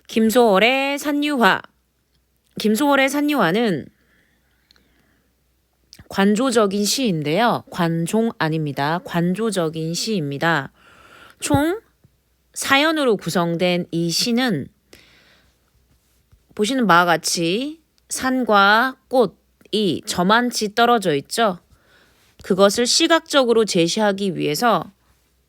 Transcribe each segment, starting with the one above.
김소월의 산유화. 김소월의 산유화는 관조적인 시인데요. 관종 아닙니다. 관조적인 시입니다. 총 4연으로 구성된 이 시는 보시는 바와 같이 산과 꽃이 저만치 떨어져 있죠. 그것을 시각적으로 제시하기 위해서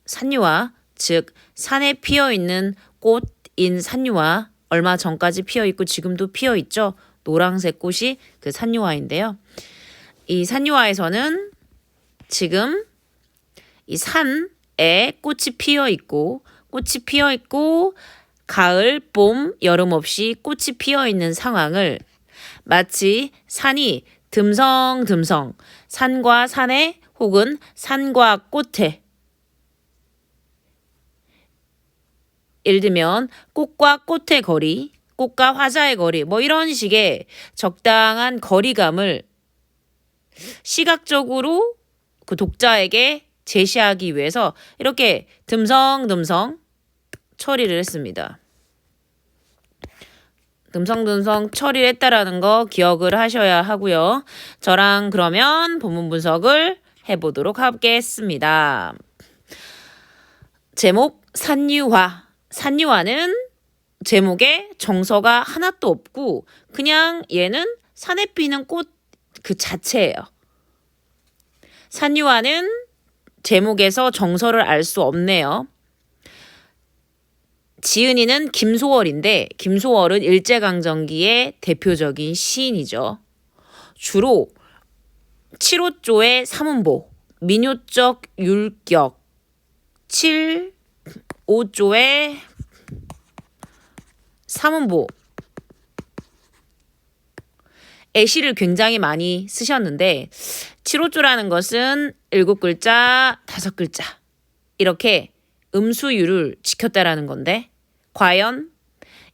산유화, 즉 산에 피어있는 꽃인 산유화, 얼마 전까지 피어있고 지금도 피어있죠. 노란색 꽃이 그 산유화인데요. 이 산유화에서는 지금 이 산에 꽃이 피어있고 가을, 봄, 여름 없이 꽃이 피어있는 상황을 마치 산이 듬성듬성 산과 산에 혹은 산과 꽃에, 예를 들면 꽃과 꽃의 거리, 꽃과 화자의 거리, 뭐 이런 식의 적당한 거리감을 시각적으로 그 독자에게 제시하기 위해서 이렇게 듬성듬성 처리를 했습니다. 듬성듬성 처리를 했다라는 거 기억을 하셔야 하고요. 저랑 그러면 본문 분석을 해보도록 하겠습니다. 제목 산유화. 산유화는 제목에 정서가 하나도 없고 그냥 얘는 산에 피는 꽃 그 자체예요. 산유화는 제목에서 정서를 알 수 없네요. 지은이는 김소월인데 김소월은 일제강점기의 대표적인 시인이죠. 주로 7호조의 삼음보, 민요적 율격, 7호조의 삼음보 시를 굉장히 많이 쓰셨는데 7호조라는 것은 7글자, 5글자 이렇게 음수율을 지켰다라는 건데 과연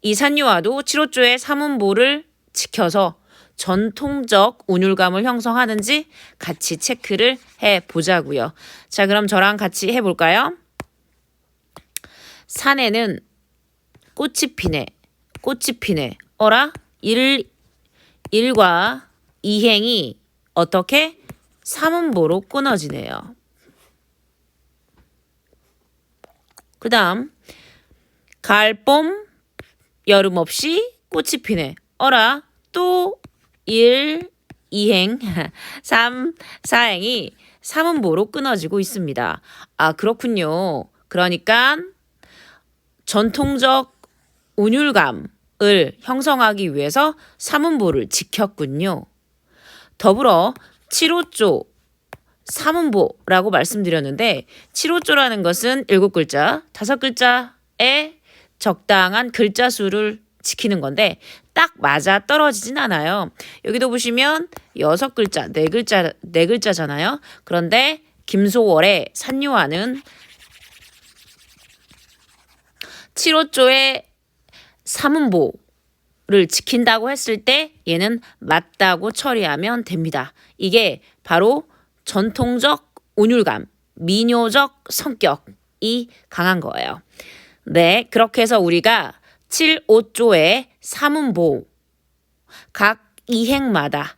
이 산유화도 7호조의 삼음보를 지켜서 전통적 운율감을 형성하는지 같이 체크를 해보자고요. 자, 그럼 저랑 같이 해볼까요? 산에는 꽃이 피네. 어라? 일과 이행이 어떻게? 삼음보로 끊어지네요. 그 다음 가을, 봄, 여름 없이 꽃이 피네. 어라? 또 1, 2행, 3, 4행이 삼음보로 끊어지고 있습니다. 아, 그렇군요. 그러니까 전통적 운율감을 형성하기 위해서 삼음보를 지켰군요. 더불어 7호조 삼음보라고 말씀드렸는데 7호조라는 것은 7글자, 5글자의 적당한 글자 수를 지키는 건데 딱 맞아 떨어지진 않아요. 여기도 보시면 6글자, 4글자잖아요. 그런데 김소월의 산유화는 7호조의 삼음보를 지킨다고 했을 때 얘는 맞다고 처리하면 됩니다. 이게 바로 전통적 운율감, 민요적 성격이 강한 거예요. 네, 그렇게 해서 우리가 7호조의 삼음보 각 이행마다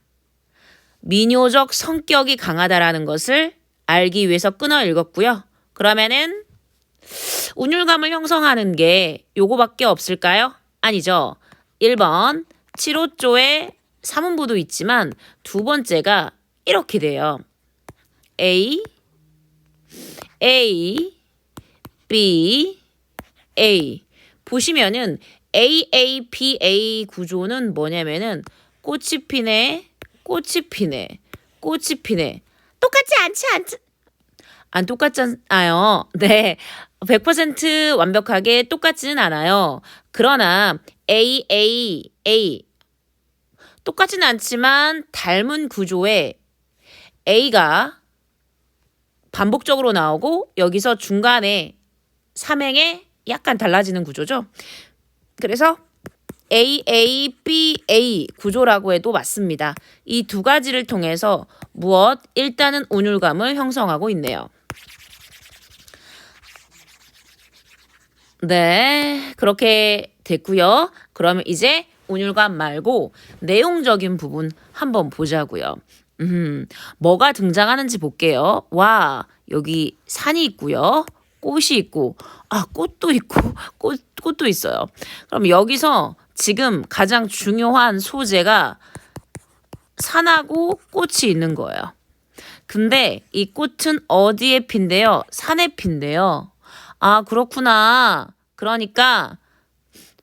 민요적 성격이 강하다라는 것을 알기 위해서 끊어 읽었고요. 그러면은 운율감을 형성하는 게 요거밖에 없을까요? 아니죠. 1번 7호조의 삼음보도 있지만 두 번째가 이렇게 돼요. A, B, A. 보시면은 AAPA 구조는 뭐냐면은 꽃이 피네. 똑같지 않지? 안 똑같잖아요. 네. 100% 완벽하게 똑같지는 않아요. 그러나 A 똑같지는 않지만 닮은 구조에 A가 반복적으로 나오고 여기서 중간에 삼행에 약간 달라지는 구조죠. 그래서 AABA 구조라고 해도 맞습니다. 이 두 가지를 통해서 무엇? 일단은 운율감을 형성하고 있네요. 네, 그렇게 됐고요. 그러면 이제 운율감 말고 내용적인 부분 한번 보자고요. 뭐가 등장하는지 볼게요. 와, 여기 산이 있고요. 꽃이 있고, 꽃도 있고, 꽃도 있어요. 그럼 여기서 지금 가장 중요한 소재가 산하고 꽃이 있는 거예요. 근데 이 꽃은 어디에 핀대요? 산에 핀대요. 그렇구나. 그러니까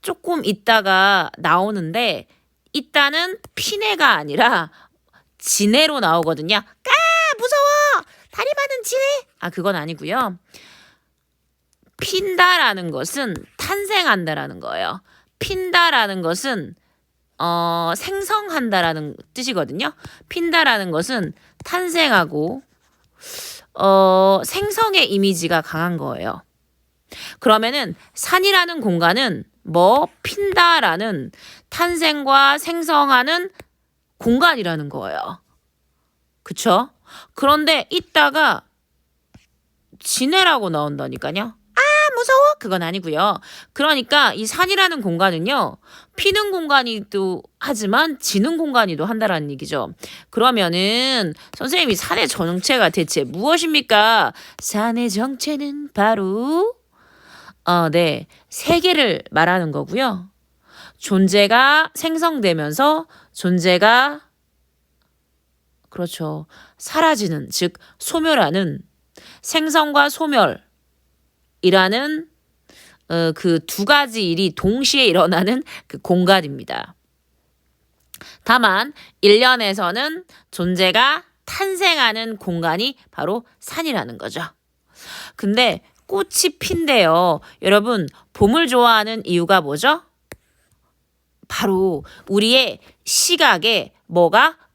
조금 있다가 나오는데 이따는 피네가 아니라 지네로 나오거든요. 무서워! 다리 많은 지네! 그건 아니고요. 핀다라는 것은 탄생한다라는 거예요. 핀다라는 것은 생성한다라는 뜻이거든요. 핀다라는 것은 탄생하고 생성의 이미지가 강한 거예요. 그러면은 산이라는 공간은 핀다라는 탄생과 생성하는 공간이라는 거예요. 그쵸? 그런데 이따가 지네라고 나온다니까요. 무서워? 그건 아니고요. 그러니까 이 산이라는 공간은요. 피는 공간이기도 하지만 지는 공간이기도 한다라는 얘기죠. 그러면은 선생님이 산의 정체가 대체 무엇입니까? 산의 정체는 바로 네, 세계를 말하는 거고요. 존재가 생성되면서 존재가 그렇죠. 사라지는, 즉 소멸하는 생성과 소멸이라는 그 두 가지 일이 동시에 일어나는 그 공간입니다. 다만 1년에서는 존재가 탄생하는 공간이 바로 산이라는 거죠. 근데 꽃이 핀대요. 여러분, 봄을 좋아하는 이유가 뭐죠? 바로 우리의 시각에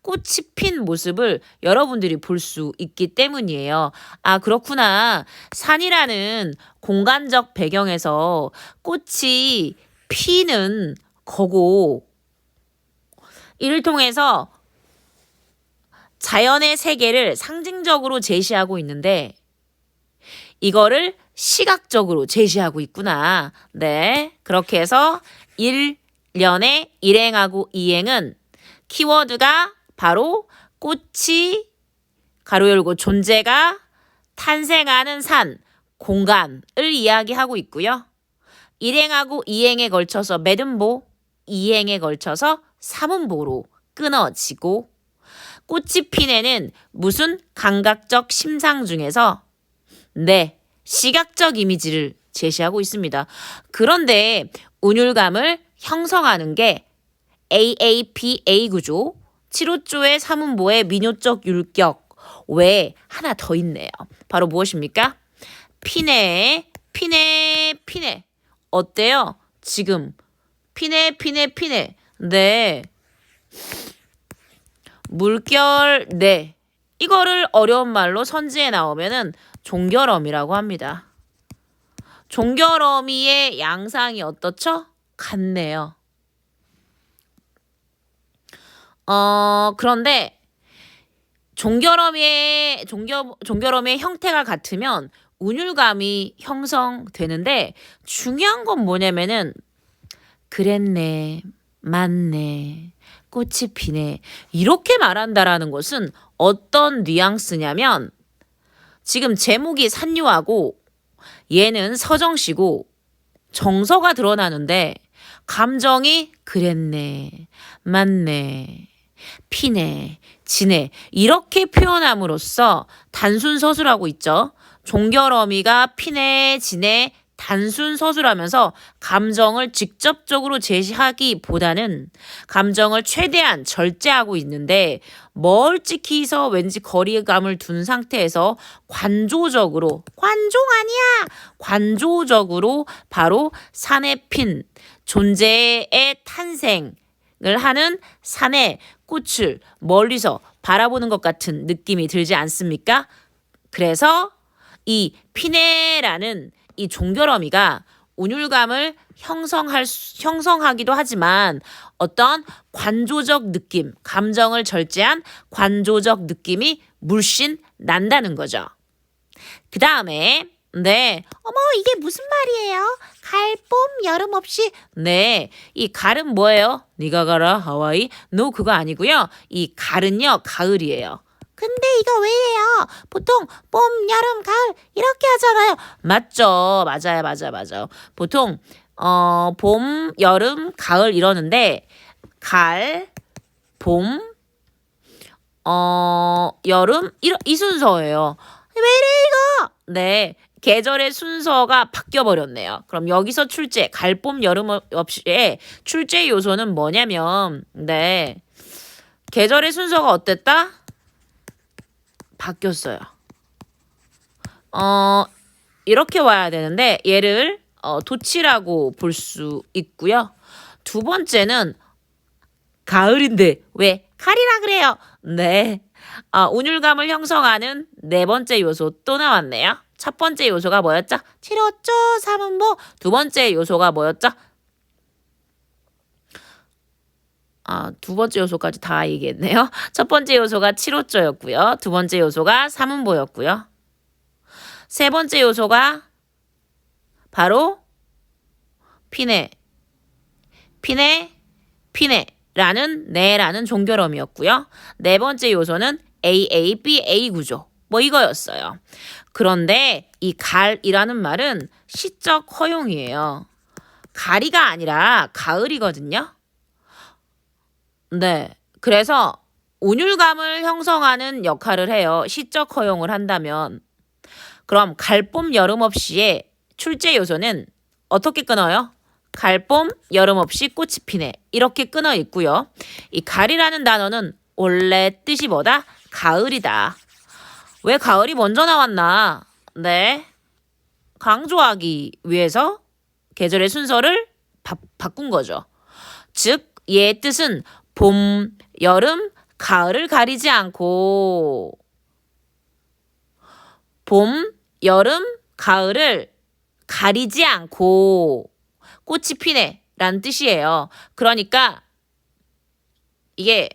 꽃이 핀 모습을 여러분들이 볼 수 있기 때문이에요. 그렇구나. 산이라는 공간적 배경에서 꽃이 피는 거고, 이를 통해서 자연의 세계를 상징적으로 제시하고 있는데, 이거를 시각적으로 제시하고 있구나. 네. 그렇게 해서 1년의 일행하고 이행은 키워드가 바로 꽃이 가로 열고 존재가 탄생하는 산, 공간을 이야기하고 있고요. 일행하고 이행에 걸쳐서 매듭보, 이행에 걸쳐서 삼음보로 끊어지고 꽃이 핀에는 무슨 감각적 심상 중에서 시각적 이미지를 제시하고 있습니다. 그런데 운율감을 형성하는 게 AAPA 구조, 7호조의 삼음보의 민요적 율격 외에 하나 더 있네요. 바로 무엇입니까? 피네. 어때요? 지금 피네. 네. 물결, 네. 이거를 어려운 말로 선지에 나오면은 종결어미라고 합니다. 종결어미의 양상이 어떻죠? 같네요. 그런데 종결어미의 형태가 같으면 운율감이 형성되는데 중요한 건 뭐냐면은 그랬네, 맞네, 꽃이 피네 이렇게 말한다라는 것은 어떤 뉘앙스냐면 지금 제목이 산유하고 얘는 서정시고 정서가 드러나는데 감정이 그랬네, 맞네, 피네, 지네 이렇게 표현함으로써 단순 서술하고 있죠. 종결어미가 피네, 지네 단순 서술하면서 감정을 직접적으로 제시하기보다는 감정을 최대한 절제하고 있는데 멀찍이서 왠지 거리감을 둔 상태에서 관조적으로 바로 산에 핀 존재의 탄생을 하는 산의 꽃을 멀리서 바라보는 것 같은 느낌이 들지 않습니까? 그래서 이 피네라는 이 종결어미가 운율감을 형성하기도 하지만 어떤 관조적 느낌, 감정을 절제한 관조적 느낌이 물씬 난다는 거죠. 그 다음에 네. 어머, 이게 무슨 말이에요? 갈, 봄, 여름 없이. 네. 이 갈은 뭐예요? 네가 가라, 하와이. 노, 그거 아니고요. 이 갈은요, 가을이에요. 근데 이거 왜 이래요? 보통 봄, 여름, 가을 이렇게 하잖아요. 맞죠. 맞아요. 보통 봄, 여름, 가을 이러는데 갈, 봄, 여름 이 순서예요. 왜 이래 이거? 네. 계절의 순서가 바뀌어 버렸네요. 그럼 여기서 출제, 갈, 봄, 여름 없이의 출제 요소는 뭐냐면 네. 계절의 순서가 어땠다? 바뀌었어요. 이렇게 와야 되는데 얘를 도치라고 볼 수 있고요. 두 번째는 가을인데 왜 가을이라 그래요? 네. 운율감을 형성하는 네 번째 요소 또 나왔네요. 첫 번째 요소가 뭐였죠? 7호조, 3음보. 두 번째 요소가 뭐였죠? 두 번째 요소까지 다 얘기했네요. 첫 번째 요소가 7호조였고요. 두 번째 요소가 3음보였고요. 세 번째 요소가 바로 피네 라는 네라는 종결음이었고요. 네 번째 요소는 AABA 구조. 뭐 이거였어요. 그런데 이 갈이라는 말은 시적 허용이에요. 가리가 아니라 가을이거든요. 네. 그래서 운율감을 형성하는 역할을 해요. 시적 허용을 한다면. 그럼 갈, 봄, 여름 없이의 출제 요소는 어떻게 끊어요? 갈, 봄, 여름 없이 꽃이 피네. 이렇게 끊어 있고요. 이 갈이라는 단어는 원래 뜻이 뭐다? 가을이다. 왜 가을이 먼저 나왔나? 네. 강조하기 위해서 계절의 순서를 바꾼 거죠. 즉, 얘의 뜻은 봄, 여름, 가을을 가리지 않고 봄, 여름, 가을을 가리지 않고 꽃이 피네 라는 뜻이에요. 그러니까 이게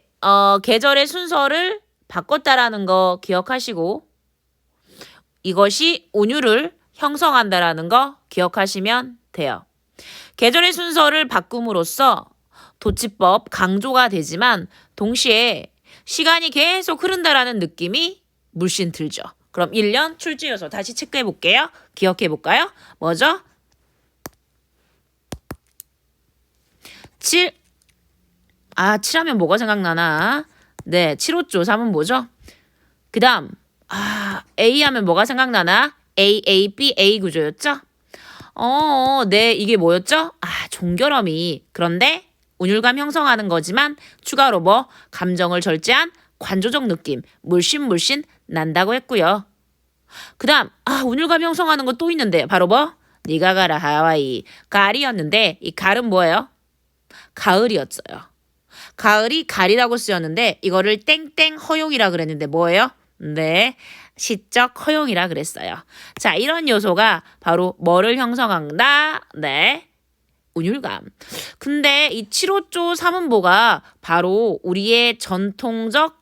계절의 순서를 바꿨다라는 거 기억하시고 이것이 운율을 형성한다라는 거 기억하시면 돼요. 계절의 순서를 바꿈으로써 도치법 강조가 되지만 동시에 시간이 계속 흐른다라는 느낌이 물씬 들죠. 그럼 1년 출제 요소 다시 체크해 볼게요. 기억해 볼까요? 뭐죠? 7. 7하면 뭐가 생각나나? 네, 7호조 3은 뭐죠? 그 다음 A 하면 뭐가 생각나나? AABA 구조였죠? 네, 이게 뭐였죠? 종결음이. 그런데 운율감 형성하는 거지만 추가로 뭐 감정을 절제한 관조적 느낌 물씬 난다고 했고요. 그 다음 운율감 형성하는 거 또 있는데 바로 뭐? 네가 가라 하와이. 가을이었는데 이 가을은 뭐예요? 가을이었어요. 가을이 가리라고 쓰였는데 이거를 땡땡 허용이라 그랬는데 뭐예요? 네, 시적 허용이라 그랬어요. 자, 이런 요소가 바로 뭐를 형성한다? 네, 운율감. 근데 이 7호조 3음보가 바로 우리의 전통적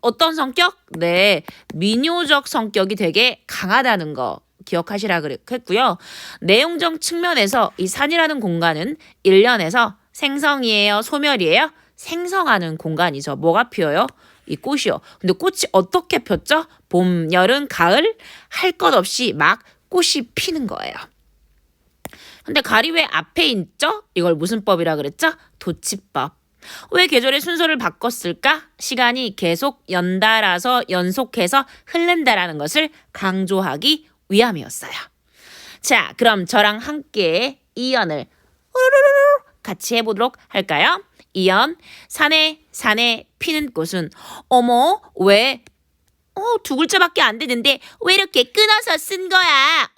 어떤 성격? 네, 민요적 성격이 되게 강하다는 거 기억하시라 그랬고요. 내용적 측면에서 이 산이라는 공간은 1년에서 생성이에요? 소멸이에요? 생성하는 공간이죠. 뭐가 피어요? 이 꽃이요. 근데 꽃이 어떻게 폈죠? 봄, 여름, 가을 할 것 없이 막 꽃이 피는 거예요. 근데 가을이 왜 앞에 있죠? 이걸 무슨 법이라 그랬죠? 도치법. 왜 계절의 순서를 바꿨을까? 시간이 계속 연달아서 연속해서 흐른다라는 것을 강조하기 위함이었어요. 자, 그럼 저랑 함께 이연을 같이 해보도록 할까요? 이연, 산에 피는 꽃은 어머, 왜? 두 글자밖에 안 되는데 왜 이렇게 끊어서 쓴 거야?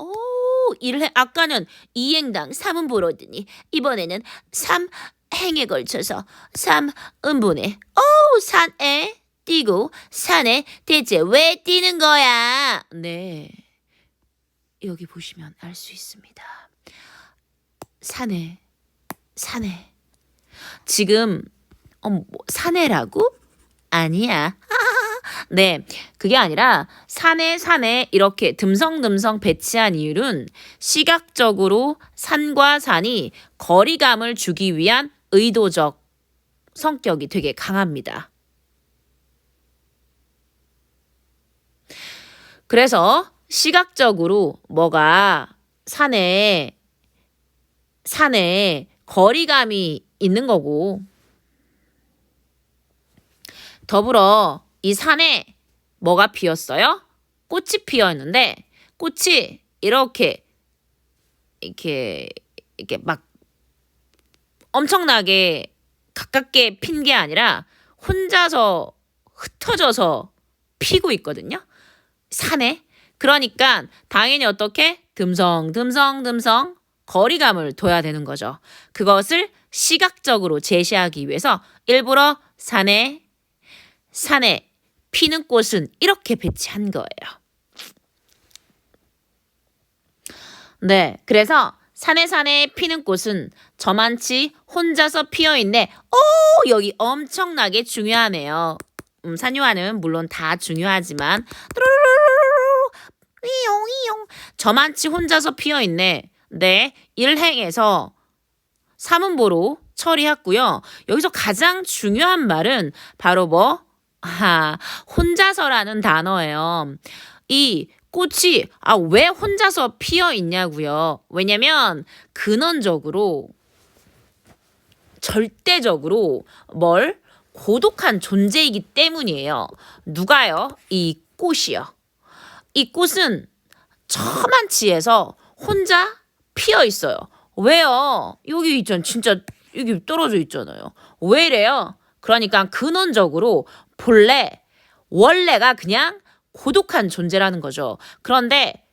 아까는 2행당 3음보로더니 이번에는 3행에 걸쳐서 3음보네. 산에 뛰고 산에 대체 왜 뛰는 거야? 네, 여기 보시면 알 수 있습니다. 산에 지금 사내라고? 아니야. 네, 그게 아니라 산에 이렇게 듬성듬성 배치한 이유는 시각적으로 산과 산이 거리감을 주기 위한 의도적 성격이 되게 강합니다. 그래서 시각적으로 뭐가 산에 거리감이 있는 거고, 더불어 이 산에 뭐가 피었어요? 꽃이 피었는데 꽃이 이렇게 막 엄청나게 가깝게 핀 게 아니라 혼자서 흩어져서 피고 있거든요. 산에. 그러니까 당연히 어떻게 듬성 거리감을 둬야 되는 거죠. 그것을 시각적으로 제시하기 위해서 일부러 산에 피는 꽃은 이렇게 배치한 거예요. 네, 그래서 산에 피는 꽃은 저만치 혼자서 피어있네. 오, 여기 엄청나게 중요하네요. 산유화는 물론 다 중요하지만 저만치 혼자서 피어있네. 네, 일행에서 사문보로 처리했고요. 여기서 가장 중요한 말은 바로 혼자서라는 단어예요. 이 꽃이 왜 혼자서 피어 있냐고요. 왜냐면 근원적으로 절대적으로 고독한 존재이기 때문이에요. 누가요? 이 꽃이요. 이 꽃은 저만치에서 혼자 피어 있어요. 왜요? 여기 있잖아요. 진짜 여기 떨어져 있잖아요. 왜 이래요? 그러니까 근원적으로 원래가 그냥 고독한 존재라는 거죠. 그런데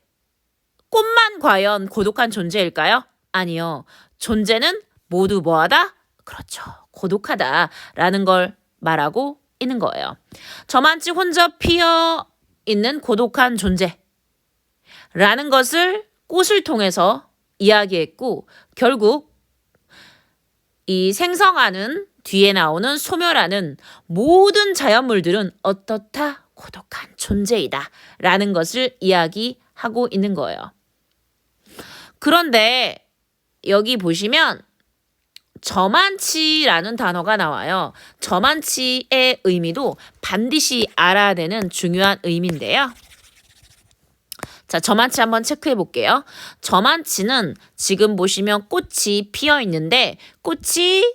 꽃만 과연 고독한 존재일까요? 아니요. 존재는 모두 뭐하다? 그렇죠. 고독하다라는 걸 말하고 있는 거예요. 저만치 혼자 피어 있는 고독한 존재라는 것을 꽃을 통해서 이야기했고, 결국 이 생성하는 뒤에 나오는 소멸하는 모든 자연물들은 어떻다? 고독한 존재이다 라는 것을 이야기하고 있는 거예요. 그런데 여기 보시면 저만치라는 단어가 나와요. 저만치의 의미도 반드시 알아야 되는 중요한 의미인데요. 자, 저만치 한번 체크해 볼게요. 저만치는 지금 보시면 꽃이 피어 있는데 꽃이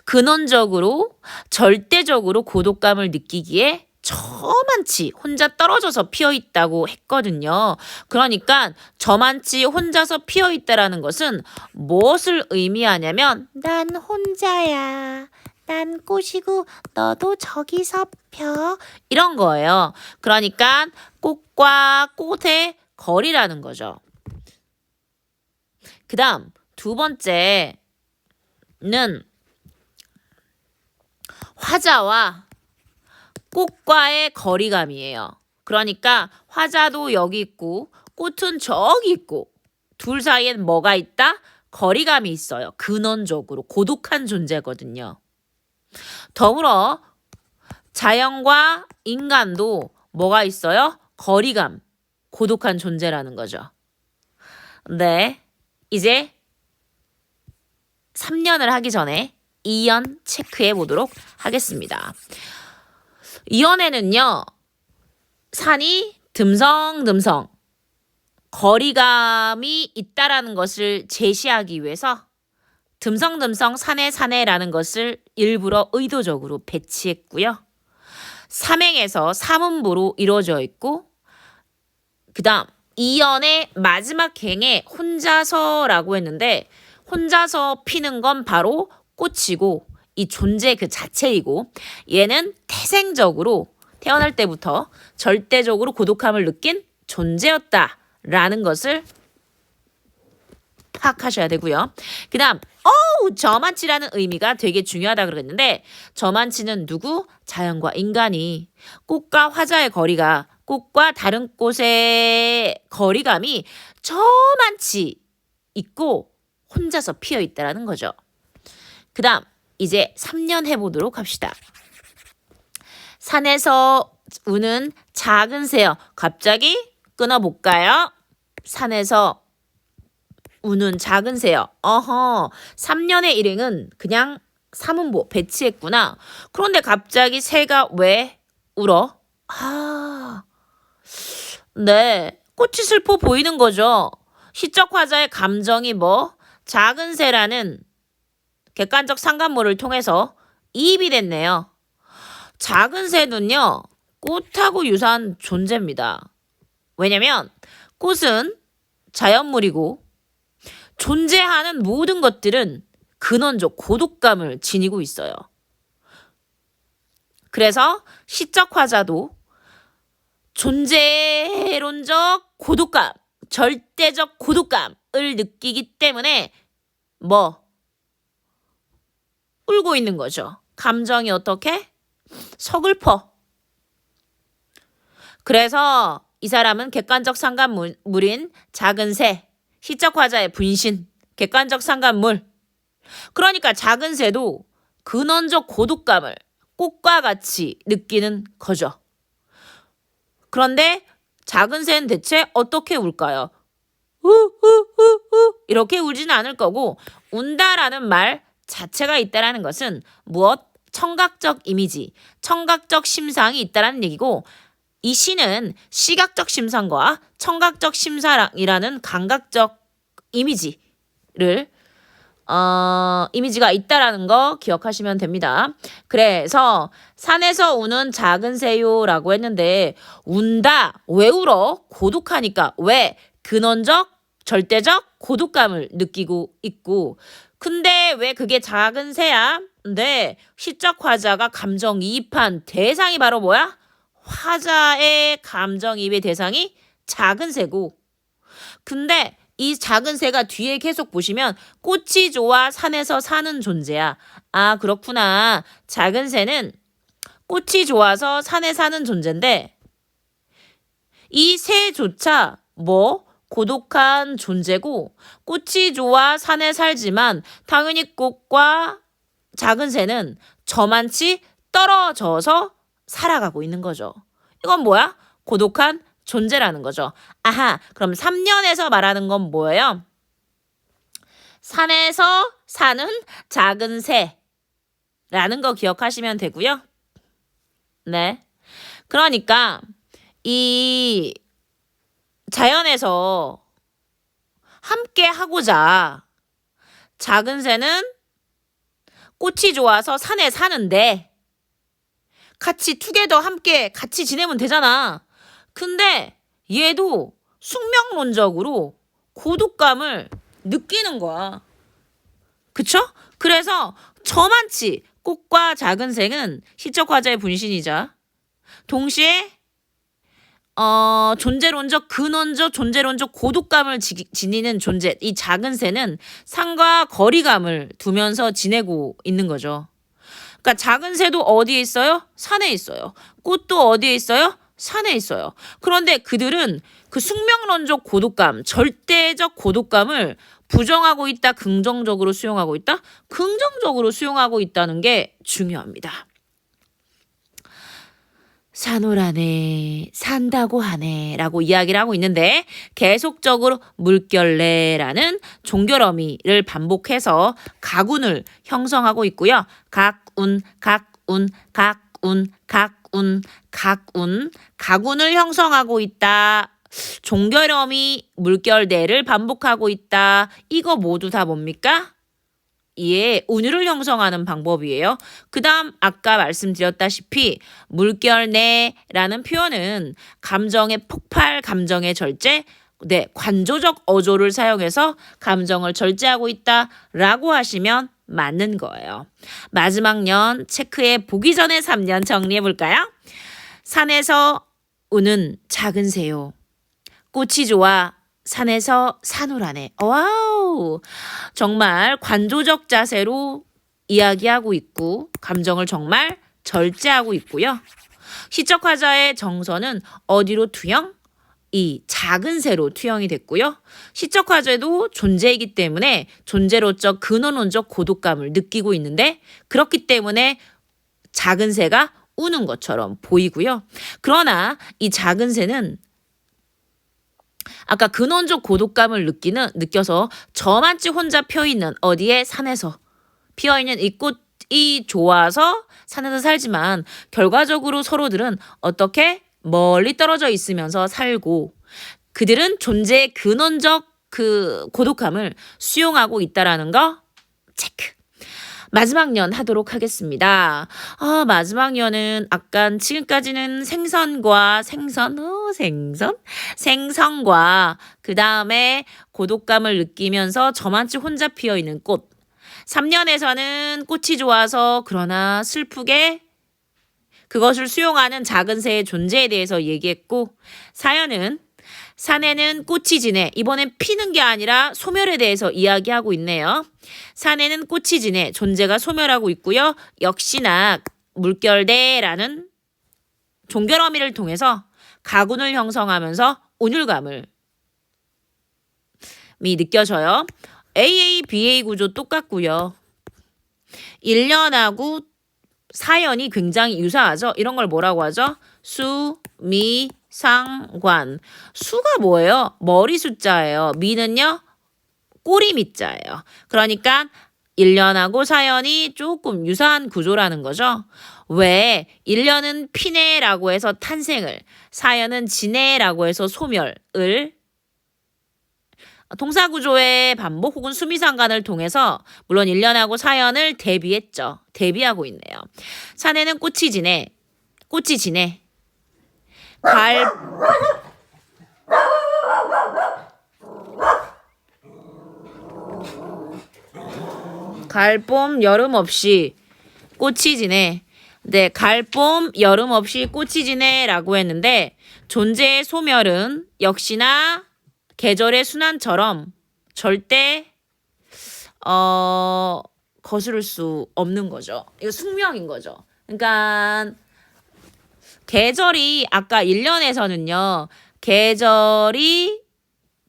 근원적으로 절대적으로 고독감을 느끼기에 저만치 혼자 떨어져서 피어 있다고 했거든요. 그러니까 저만치 혼자서 피어 있다라는 것은 무엇을 의미하냐면 난 혼자야. 난 꽃이고 너도 저기서 펴. 이런 거예요. 그러니까 꽃과 꽃의 거리라는 거죠. 그 다음 두 번째는 화자와 꽃과의 거리감이에요. 그러니까 화자도 여기 있고 꽃은 저기 있고 둘 사이엔 뭐가 있다? 거리감이 있어요. 근원적으로 고독한 존재거든요. 더불어 자연과 인간도 뭐가 있어요? 거리감, 고독한 존재라는 거죠. 네, 이제 3년을 하기 전에 2연 체크해 보도록 하겠습니다. 2연에는요. 산이 듬성듬성 거리감이 있다라는 것을 제시하기 위해서 듬성듬성 산에라는 것을 일부러 의도적으로 배치했고요. 삼행에서 사문보로 이루어져 있고 그 다음 2연의 마지막 행에 혼자서라고 했는데 혼자서 피는 건 바로 꽃이고 이 존재 그 자체이고 얘는 태생적으로 태어날 때부터 절대적으로 고독함을 느낀 존재였다라는 것을 파악하셔야 되고요. 그 다음 저만치라는 의미가 되게 중요하다 그랬는데 저만치는 누구? 자연과 인간이 꽃과 화자의 거리가 꽃과 다른 꽃의 거리감이 저만치 있고 혼자서 피어있다라는 거죠. 그 다음 이제 3년 해보도록 합시다. 산에서 우는 작은 새요. 갑자기 끊어볼까요? 산에서 우는 작은 새요. 어허, 3년의 일행은 그냥 사문보 배치했구나. 그런데 갑자기 새가 왜 울어? 아, 네, 꽃이 슬퍼 보이는 거죠. 시적 화자의 감정이 뭐? 작은 새라는 객관적 상관모를 통해서 이입이 됐네요. 작은 새는요, 꽃하고 유사한 존재입니다. 왜냐면 꽃은 자연물이고 존재하는 모든 것들은 근원적 고독감을 지니고 있어요. 그래서 시적 화자도 존재론적 고독감, 절대적 고독감을 느끼기 때문에 뭐 울고 있는 거죠. 감정이 어떻게? 서글퍼. 그래서 이 사람은 객관적 상관물인 작은 새, 시적 화자의 분신, 객관적 상관물. 그러니까 작은 새도 근원적 고독감을 꽃과 같이 느끼는 거죠. 그런데 작은 새는 대체 어떻게 울까요? 이렇게 울지는 않을 거고, 운다라는 말 자체가 있다라는 것은 무엇? 청각적 이미지, 청각적 심상이 있다라는 얘기고, 이 시는 시각적 심상과 청각적 심상이라는 감각적 이미지가 있다라는 거 기억하시면 됩니다. 그래서 산에서 우는 작은 새요라고 했는데, 운다, 왜 울어? 고독하니까. 왜? 근원적, 절대적 고독감을 느끼고 있고. 근데 왜 그게 작은 새야? 근데 시적 화자가 감정이입한 대상이 바로 뭐야? 화자의 감정이입의 대상이 작은 새고. 근데 이 작은 새가 뒤에 계속 보시면 꽃이 좋아 산에서 사는 존재야. 아, 그렇구나. 작은 새는 꽃이 좋아서 산에 사는 존재인데, 이 새조차 뭐 고독한 존재고, 꽃이 좋아 산에 살지만 당연히 꽃과 작은 새는 저만치 떨어져서 살아가고 있는 거죠. 이건 뭐야? 고독한 존재라는 거죠. 아하, 그럼 3년에서 말하는 건 뭐예요? 산에서 사는 작은 새라는 거 기억하시면 되고요. 네. 그러니까 이 자연에서 함께 하고자 작은 새는 꽃이 좋아서 산에 사는데 같이 투게더 함께 같이 지내면 되잖아. 근데 얘도 숙명론적으로 고독감을 느끼는 거야. 그쵸? 그래서 저만치 꽃과 작은 새는 시적 화자의 분신이자 동시에 존재론적 근원적 존재론적 고독감을 지니는 존재, 이 작은 새는 산과 거리감을 두면서 지내고 있는 거죠. 그러니까 작은 새도 어디에 있어요? 산에 있어요. 꽃도 어디에 있어요? 산에 있어요. 그런데 그들은 그 숙명론적 고독감, 절대적 고독감을 부정하고 있다, 긍정적으로 수용하고 있다? 긍정적으로 수용하고 있다는 게 중요합니다. 산호라네, 산다고 하네 라고 이야기를 하고 있는데, 계속적으로 물결내라는 종결어미를 반복해서 가군을 형성하고 있고요. 각운, 각운, 각운, 각운, 각운, 가군을 형성하고 있다. 종결어미 물결내를 반복하고 있다. 이거 모두 다 뭡니까? 예, 운율을 형성하는 방법이에요. 그 다음 아까 말씀드렸다시피 물결내라는 표현은 감정의 폭발, 감정의 절제, 네, 관조적 어조를 사용해서 감정을 절제하고 있다라고 하시면 맞는 거예요. 마지막 년 체크해 보기 전에 3년 정리해 볼까요? 산에서 우는 작은 새요. 꽃이 좋아 산에서 산호라네. 와우, 정말 관조적 자세로 이야기하고 있고 감정을 정말 절제하고 있고요. 시적 화자의 정서는 어디로 투영? 이 작은 새로 투영이 됐고요. 시적 화자도 존재이기 때문에 존재로적 근원론적 고독감을 느끼고 있는데, 그렇기 때문에 작은 새가 우는 것처럼 보이고요. 그러나 이 작은 새는 아까 근원적 고독감을 느껴서 저만치 혼자 펴있는 어디에 산에서 피어있는 이 꽃이 좋아서 산에서 살지만 결과적으로 서로들은 어떻게 멀리 떨어져 있으면서 살고 그들은 존재의 근원적 그 고독함을 수용하고 있다라는 거 체크. 마지막 년 하도록 하겠습니다. 마지막 년은 아까 지금까지는 생선과 그 다음에 고독감을 느끼면서 저만치 혼자 피어있는 꽃. 3년에서는 꽃이 좋아서 그러나 슬프게 그것을 수용하는 작은 새의 존재에 대해서 얘기했고 4년은 산에는 꽃이 지네. 이번엔 피는 게 아니라 소멸에 대해서 이야기하고 있네요. 산에는 꽃이 지네. 존재가 소멸하고 있고요. 역시나 물결대라는 종결어미를 통해서 가군을 형성하면서 운율감을 느껴져요. AA, BA 구조 똑같고요. 1년하고 사연이 굉장히 유사하죠. 이런 걸 뭐라고 하죠? 수, 미, 상관. 수가 뭐예요? 머리 숫자예요. 미는요? 꼬리 밑자예요. 그러니까 1년하고 사연이 조금 유사한 구조라는 거죠. 왜 1년은 피네라고 해서 탄생을, 사연은 지네라고 해서 소멸을 동사구조의 반복 혹은 수미상관을 통해서 물론 1년하고 사연을 대비하고 있네요. 산에는 꽃이 지네. 가을봄 여름 없이 꽃이 지네. 네, 가을봄 여름 없이 꽃이 지네라고 했는데 존재의 소멸은 역시나 계절의 순환처럼 절대 거스를 수 없는 거죠. 이거 숙명인 거죠. 그러니까 계절이 아까 1년에서는요. 계절이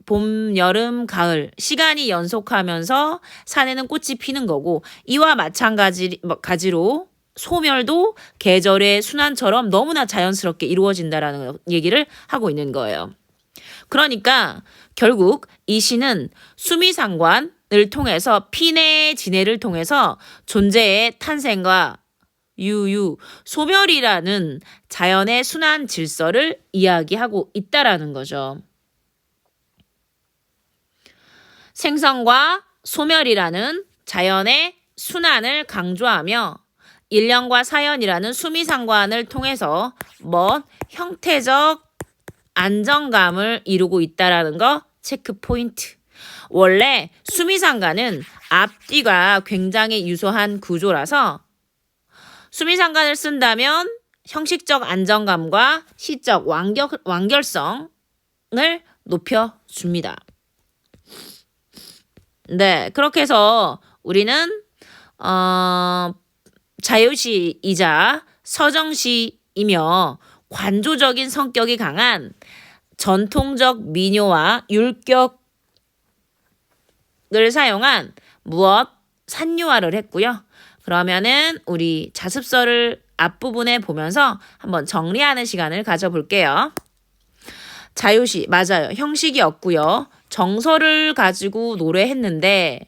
봄, 여름, 가을 시간이 연속하면서 산에는 꽃이 피는 거고 이와 마찬가지로 소멸도 계절의 순환처럼 너무나 자연스럽게 이루어진다라는 얘기를 하고 있는 거예요. 그러니까 결국 이 시는 수미상관을 통해서 피내 진해를 통해서 존재의 탄생과 소멸이라는 자연의 순환 질서를 이야기하고 있다라는 거죠. 생성과 소멸이라는 자연의 순환을 강조하며 1년과 사연이라는 수미상관을 통해서 형태적 안정감을 이루고 있다라는 거 체크 포인트. 원래 수미상관은 앞뒤가 굉장히 유사한 구조라서 수미상관을 쓴다면 형식적 안정감과 시적 완결성을 높여줍니다. 네, 그렇게 해서 우리는 자유시이자 서정시이며 관조적인 성격이 강한 전통적 민요와 율격을 사용한 산유화를 했고요. 그러면은 우리 자습서를 앞부분에 보면서 한번 정리하는 시간을 가져볼게요. 자유시 맞아요. 형식이 없고요. 정서를 가지고 노래했는데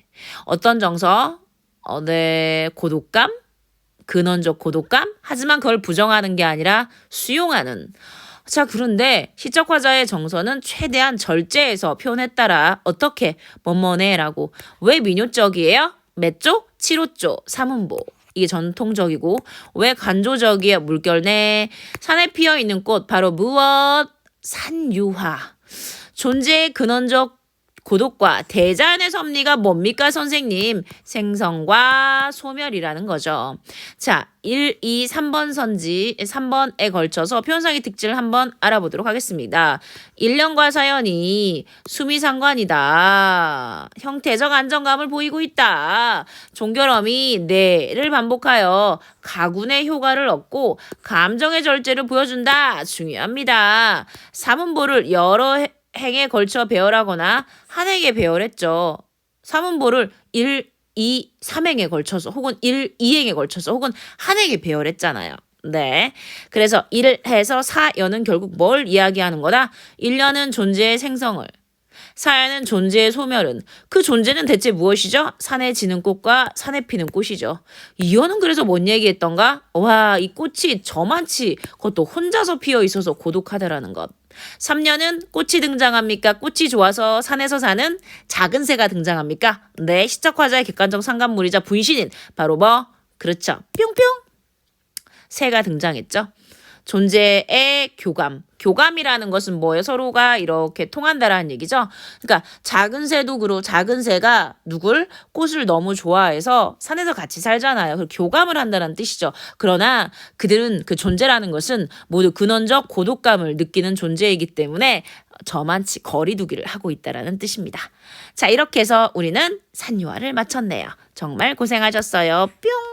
어떤 정서? 네, 고독감? 근원적 고독감? 하지만 그걸 부정하는 게 아니라 수용하는. 자, 그런데 시적화자의 정서는 최대한 절제해서 표현했다라 어떻게 뭐뭐네라고. 왜 민요적이에요? 몇 조? 7호조, 삼음보. 이게 전통적이고 왜 간조적이에요? 물결네. 산에 피어있는 꽃 바로 무엇? 산유화. 존재의 근원적 고독과 대자연의 섭리가 뭡니까 선생님? 생성과 소멸이라는 거죠. 자, 1, 2, 3번에 걸쳐서 표현상의 특질을 한번 알아보도록 하겠습니다. 1년과 사연이 수미상관이다. 형태적 안정감을 보이고 있다. 종결어미 네를 반복하여 가군의 효과를 얻고 감정의 절제를 보여준다. 중요합니다. 삼음보를 여러 행에 걸쳐 배열하거나 한 행에 배열했죠. 삼음보를 1, 2, 3행에 걸쳐서 혹은 1, 2행에 걸쳐서 혹은 한 행에 배열했잖아요. 네. 그래서 1해서 4여는 결국 뭘 이야기하는 거다? 1년은 존재의 생성을, 4여는 존재의 소멸은, 그 존재는 대체 무엇이죠? 산에 지는 꽃과 산에 피는 꽃이죠. 2여는 그래서 뭔 얘기했던가? 와, 이 꽃이 저만치 그것도 혼자서 피어 있어서 고독하다라는 것. 3년은 꽃이 등장합니까? 꽃이 좋아서 산에서 사는 작은 새가 등장합니까? 네, 시적화자의 객관적 상관물이자 분신인 바로 뭐? 그렇죠. 뿅뿅 새가 등장했죠. 존재의 교감. 교감이라는 것은 뭐예요? 서로가 이렇게 통한다라는 얘기죠. 그러니까 작은 새도 작은 새가 누굴? 꽃을 너무 좋아해서 산에서 같이 살잖아요. 그리고 교감을 한다는 뜻이죠. 그러나 그들은 그 존재라는 것은 모두 근원적 고독감을 느끼는 존재이기 때문에 저만치 거리두기를 하고 있다라는 뜻입니다. 자, 이렇게 해서 우리는 산유화를 마쳤네요. 정말 고생하셨어요. 뿅!